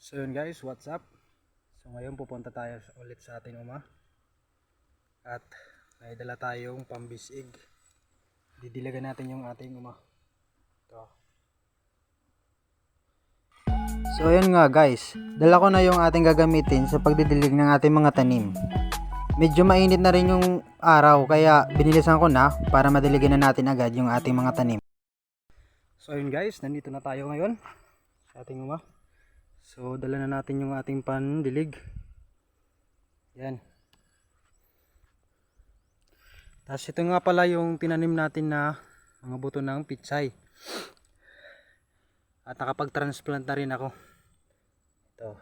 So yun guys, what's up? So ngayon pupunta tayo ulit sa ating uma. At may dala tayong pambisig. Didilagan natin yung ating uma. Ito. So ayun nga guys, dala ko na yung ating gagamitin sa pagdidilig ng ating mga tanim. Medyo mainit na rin yung araw kaya binilisan ko na para madiligan na natin agad yung ating mga tanim. So ayun guys, nandito na tayo ngayon sa ating uma. So dala na natin yung ating pandilig. Yan. Tapos ito nga pala yung tinanim natin na mga buto ng pitsay. At nakapag-transplant na rin ako. Ito.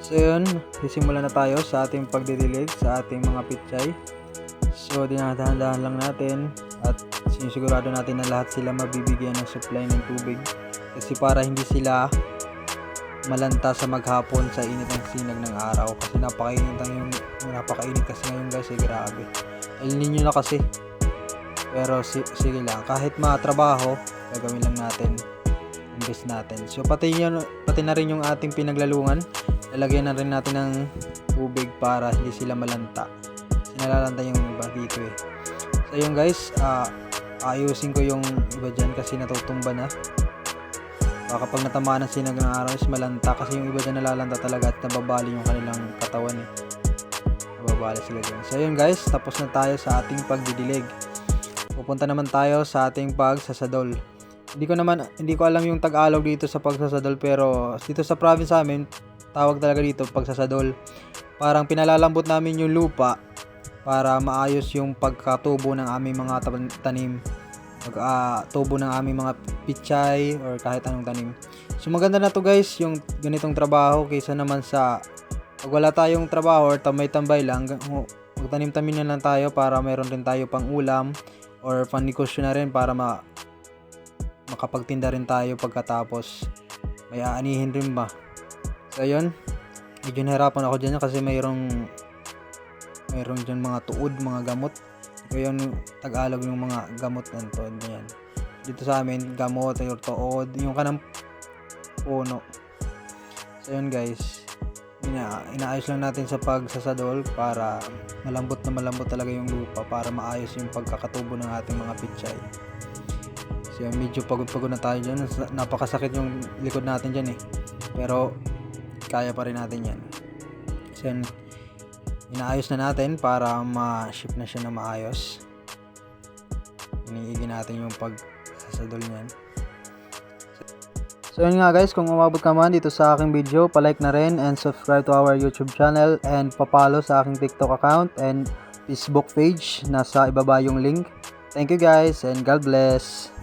So yun, sisimula na tayo sa ating pagdidilig sa ating mga pitsay. So dinadahan-dahan lang natin at sinisigurado natin na lahat sila mabibigyan ng supply ng tubig. Kasi para hindi sila malanta sa maghapon sa init ng sinag ng araw. Kasi napakainit kasi ngayon guys, grabe. El Niño na kasi. Pero sige lang, kahit matrabaho, gagawin lang natin. Invest natin. So pati na rin yung ating pinaglalungan, lalagyan na rin natin ng tubig para hindi sila malanta. Nalalanta yung iba dito eh. So yun guys, ayusin ko yung iba dyan kasi natutumba na. Kapag natamaan ng sinag ng araw is malanta kasi yung iba dyan nalalanta talaga at nababali yung kanilang katawan eh. Nababali sila dyan. So yun guys, tapos na tayo sa ating pagdidilig. Pupunta naman tayo sa ating pagsasadol. Hindi ko alam yung Tagalog dito sa pagsasadol, pero dito sa province amin tawag talaga dito pagsasadol. Parang pinalalambot namin yung lupa para maayos yung pagkatubo ng aming mga tanim, tubo ng aming mga pichay or kahit anong tanim. So maganda na to guys, yung ganitong trabaho kaysa naman sa pag wala tayong trabaho or tambay-tambay lang, magtanim-tanim na lang tayo para mayroon rin tayo pang ulam or pang-negosyo na rin para makapagtinda rin tayo pagkatapos may aanihin rin ba. So ayun, medyo nahirapan ako dyan kasi mayroong dyan mga tuod, mga gamot. Ito yung Tagalog yung mga gamot ng tuod na yan. Dito sa amin, gamot or tuod, yung kanang puno. So yun guys, inaayos lang natin sa pagsasadol para malambot talaga yung lupa para maayos yung pagkakatubo ng ating mga pichay. So yun, medyo pagod na tayo dyan. Napakasakit yung likod natin dyan eh. Pero kaya pa rin natin yan. So yun, inaayos na natin para ma-ship na siya na maayos. Iniigin natin yung pagsasadol niyan. So yun nga guys, kung umabot ka man dito sa aking video, palike na rin and subscribe to our YouTube channel and papalo sa aking TikTok account and Facebook page. Nasa ibaba yung link. Thank you guys and God bless.